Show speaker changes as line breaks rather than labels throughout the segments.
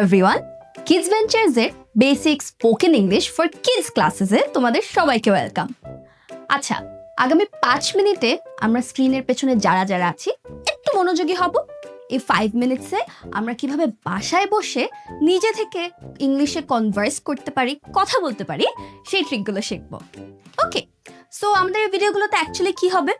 Everyone, kids ভেঞ্চার্সের basic spoken English for kids ক্লাসেসে তোমাদের সবাইকে ওয়েলকাম। আচ্ছা, আগামী 5 মিনিটে আমরা স্ক্রিনের পেছনে যারা যারা আছি একটু মনোযোগী হব। এই 5 মিনিটসে আমরা কিভাবে বাসায় বসে নিজে থেকে ইংলিশে কনভার্স করতে পারি, কথা বলতে পারি, সেই ট্রিকগুলো শিখবো। ওকে, সো আমাদের এই ভিডিওগুলোতে অ্যাকচুয়ালি কি হবে?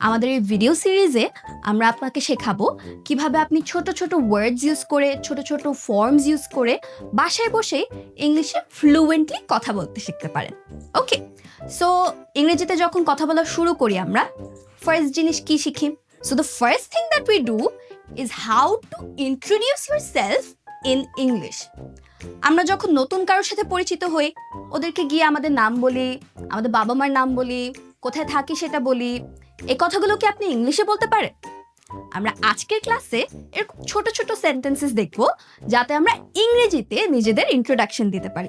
আমাদের এই ভিডিও সিরিজে আমরা আপনাকে শেখাবো কিভাবে আপনি ছোট ছোট ওয়ার্ডস ইউজ করে, ছোট ছোট ফর্মস ইউজ করে বাসায় বসে ইংলিশে ফ্লুয়েন্টলি কথা বলতে শিখতে পারেন। ওকে, সো ইংরেজিতে যখন কথা বলা শুরু করি আমরা ফার্স্ট জিনিস কি শিখি? So the first thing that we do is how to introduce yourself in English. আমরা যখন নতুন কারোর সাথে পরিচিত হই, ওদেরকে গিয়ে আমাদের নাম বলি, আমাদের বাবা মার নাম বলি, কোথায় থাকি সেটা বলি। এই কথাগুলো কি আপনি ইংলিশে বলতে পারেন? আমরা আজকের ক্লাসে এরকম ছোট ছোট সেন্টেন্সেস দেখব যাতে আমরা ইংরেজিতে নিজেদের ইন্ট্রোডাকশন দিতে পারি।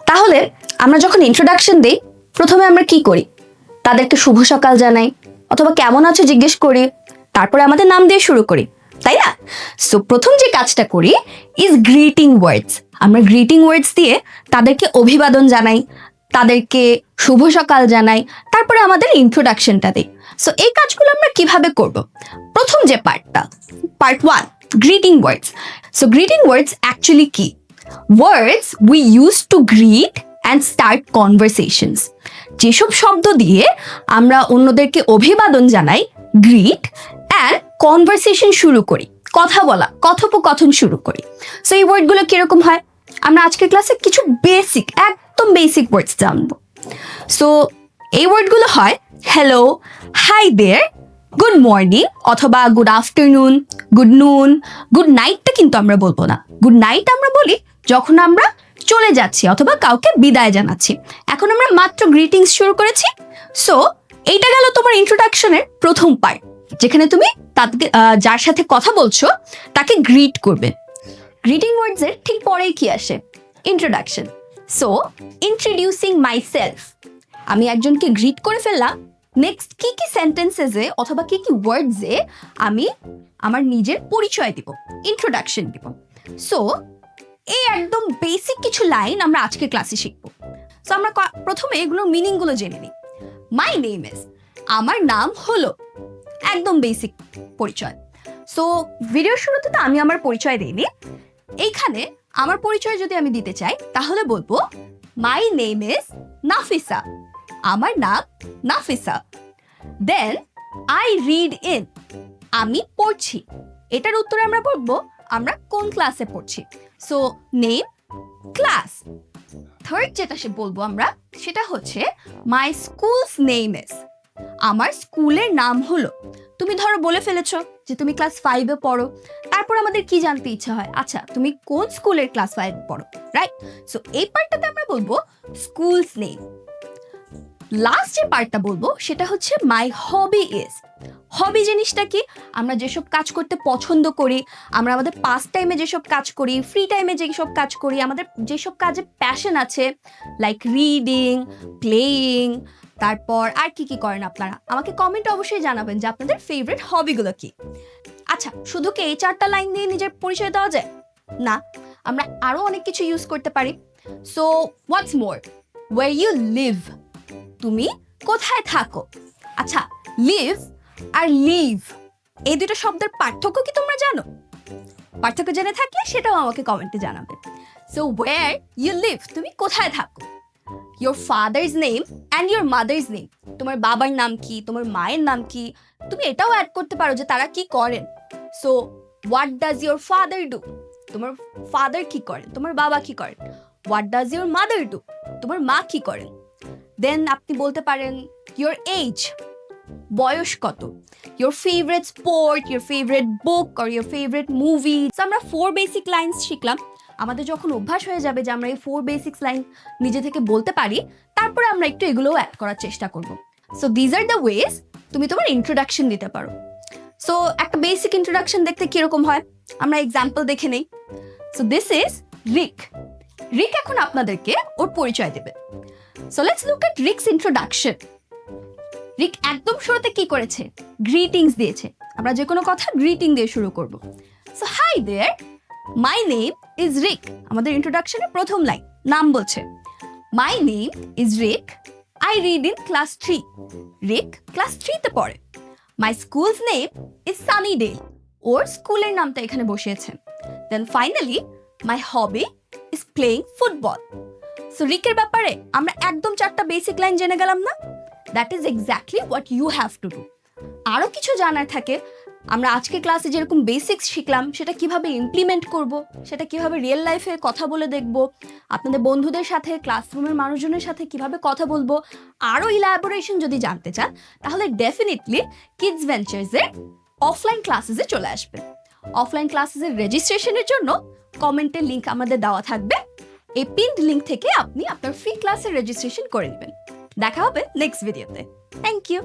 তাহলে আমরা যখন ইন্ট্রোডাকশন দিই, প্রথমে আমরা কি করি? তাদেরকে শুভ সকাল জানাই অথবা কেমন আছো জিজ্ঞেস করি, তারপরে আমাদের নাম দিয়ে শুরু করি, তাই না? সো প্রথম যে কাজটা করি ইজ গ্রিটিং ওয়ার্ডস। আমরা গ্রিটিং ওয়ার্ডস দিয়ে তাদেরকে অভিবাদন জানাই, তাদেরকে শুভ সকাল জানাই, তারপরে আমাদের ইন্ট্রোডাকশনটা দিই। সো এই কাজগুলো আমরা কিভাবে করব? প্রথম যে পার্টটা, পার্ট 1, গ্রিটিং ওয়ার্ডস। সো গ্রিটিং ওয়ার্ডস অ্যাকচুয়ালি কি? ওয়ার্ডস we use to grit and start conversations. যেসব শব্দ দিয়ে আমরা অন্যদেরকে অভিবাদন জানাই, গ্রিট, অ্যান্ড কনভারসেশন শুরু করি, কথা বলা, কথোপকথন শুরু করি। সো এই ওয়ার্ডগুলো কিরকম হয়? আমরা আজকের ক্লাসে কিছু বেসিক, একদম বেসিক ওয়ার্ডস জানবো। সো এই ওয়ার্ডগুলো হয় hello, hi there, good morning অথবা good afternoon, good noon. Good নাইটটা কিন্তু আমরা বলবো না। গুড নাইট আমরা বলি যখন আমরা চলে যাচ্ছি অথবা কাউকে বিদায় জানাচ্ছি। এখন আমরা মাত্র গ্রিটিংস শুরু করেছি। সো এইটা গেল তোমার ইন্ট্রোডাকশনের প্রথম পার্ট, যেখানে তুমি তাকে যার সাথে কথা বলছো তাকে গ্রিট করবে। গ্রিটিং ওয়ার্ডসের ঠিক পরেই কি আসে? ইন্ট্রোডাকশন। সো ইন্ট্রোডিউসিং মাইসেলফ, আমি একজনকে গ্রিট করে ফেললাম। নেক্সট কি কি সেন্টেন্সেসে অথবা কি কি ওয়ার্ডসে আমি আমার নিজের পরিচয় দিব, ইন্ট্রোডাকশন দিব। সো এই একদম বেসিক কিছু লাইন আমরা আজকে ক্লাসে শিখবো। সো আমরা প্রথমে এগুলোর মিনিংগুলো জেনে নিই। মাই নেম ইজ, আমার নাম হলো, একদম বেসিক পরিচয়। সো ভিডিওর শুরুতে তো আমি আমার পরিচয় দিইনি। এইখানে আমার পরিচয় যদি আমি দিতে চাই তাহলে বলবো মাই নেম ইজ নাফিসা, আমার নাম Nafisa. Then I read in, আমি পড়ছি। এটার উত্তরে আমরা বলবো আমরা কোন ক্লাসে পড়ছি। So name, class. থার্ড যেটা বলবো আমরা সেটা হচ্ছে মাই স্কুলস নেম ইজ, আমার স্কুলের নাম হলো। তুমি ধরো বলে ফেলেছো যে তুমি ক্লাস 5-এ পড়ো, তারপর আমাদের কি জানতে ইচ্ছা হয়? আচ্ছা, তুমি কোন স্কুলের ক্লাস 5 পড়ো, রাইট? সো এই পার্টটাতে আমরা বলবো স্কুলস নেম। লাস্ট যে পার্টটা বলবো সেটা হচ্ছে মাই হবি ইজ। হবি জিনিসটা কি? আমরা যেসব কাজ করতে পছন্দ করি, আমরা আমাদের পাস টাইমে যেসব কাজ করি, ফ্রি টাইমে যেসব কাজ করি, আমাদের যেসব কাজে প্যাশন আছে, লাইক রিডিং, প্লেয়িং, তারপর আর কি কি করেন আপনারা? আমাকে কমেন্টে অবশ্যই জানাবেন যে আপনাদের ফেভারিট হবিগুলো কি। আচ্ছা, শুধু কি এই 4টা লাইন দিয়ে নিজের পরিচয় দেওয়া যায়? না, আমরা আরো অনেক কিছু ইউজ করতে পারি। So what's more, where you live, তুমি কোথায় থাকো। আচ্ছা, লিভ আর লিভ এই দুটো শব্দের পার্থক্য কি তোমরা জানো? পার্থক্য জেনে থাকলে সেটাও আমাকে কমেন্টে জানাবে। সো ওয়্যার ইউ লিভ, তুমি কোথায় থাকো। Your father's name and your mother's name, তোমার বাবার নাম কি, তোমার মায়ের নাম কি, তুমি এটাও অ্যাড করতে পারো যে তারা কি করেন। So what does your father do, তোমার ফাদার কি করেন, তোমার বাবা কি করেন। What does your mother do, তোমার মা কি করেন। দেন আপনি বলতে পারেন ইয়োর এজ, বয়স কত, your favourite sport, your favourite book or your favourite movie. আমরা 4 বেসিক লাইন্স শিখলাম। আমাদের যখন অভ্যাস হয়ে যাবে যে আমরা এই 4 বেসিক্স লাইন নিজে থেকে বলতে পারি, তারপরে আমরা একটু এগুলোও অ্যাড করার চেষ্টা করব। So these are the ways তুমি তোমার ইন্ট্রোডাকশন দিতে পারো। সো একটা বেসিক ইন্ট্রোডাকশন দেখতে কিরকম হয় আমরা এক্সাম্পল দেখে নেই। So this is Rick. Rick এখন আপনাদেরকে ওর পরিচয় দেবে। So let's look at Rick's introduction. Rick একদম শুরুতে কি করেছে? গ্রিটিংস দিয়েছে। আমরা যে কোনো কথা গ্রিটিং দিয়ে শুরু করব। So hi there, my name is Rick. আমাদের ইন্ট্রোডাকশনের প্রথম লাইন নাম বলছে, my name is Rick, I read in class 3। Rick class 3-তে পড়ে। My school's name is Sunnydale, ওর স্কুলের নামটা এখানে বসিয়েছেন। Then finally my hobby is playing football. So রিকের ব্যাপারে আমরা একদম 4টা বেসিক লাইন জেনে গেলাম না? That is exactly what you have to do. আরও কিছু জানার থাকে, আমরা আজকে ক্লাসে যেরকম বেসিক্স শিখলাম সেটা কিভাবে ইমপ্লিমেন্ট করব, সেটা কিভাবে রিয়েল লাইফে কথা বলে দেখব, আপনাদের বন্ধুদের সাথে, ক্লাসরুমের মানুষজনের সাথে কিভাবে কথা বলবো, আরও ইলাবোরেশন যদি জানতে চান তাহলে ডেফিনেটলি কিডস ভেঞ্চার্সের অফলাইন ক্লাসেসে চলে আসবে। অফলাইন ক্লাসেসের রেজিস্ট্রেশনের জন্য কমেন্টের লিঙ্ক আমাদের দেওয়া থাকবে, এই পিনড লিঙ্ক থেকে আপনি আপনার ফ্রি ক্লাসের রেজিস্ট্রেশন করে নেবেন। দেখা হবে নেক্সট ভিডিওতে। Thank you.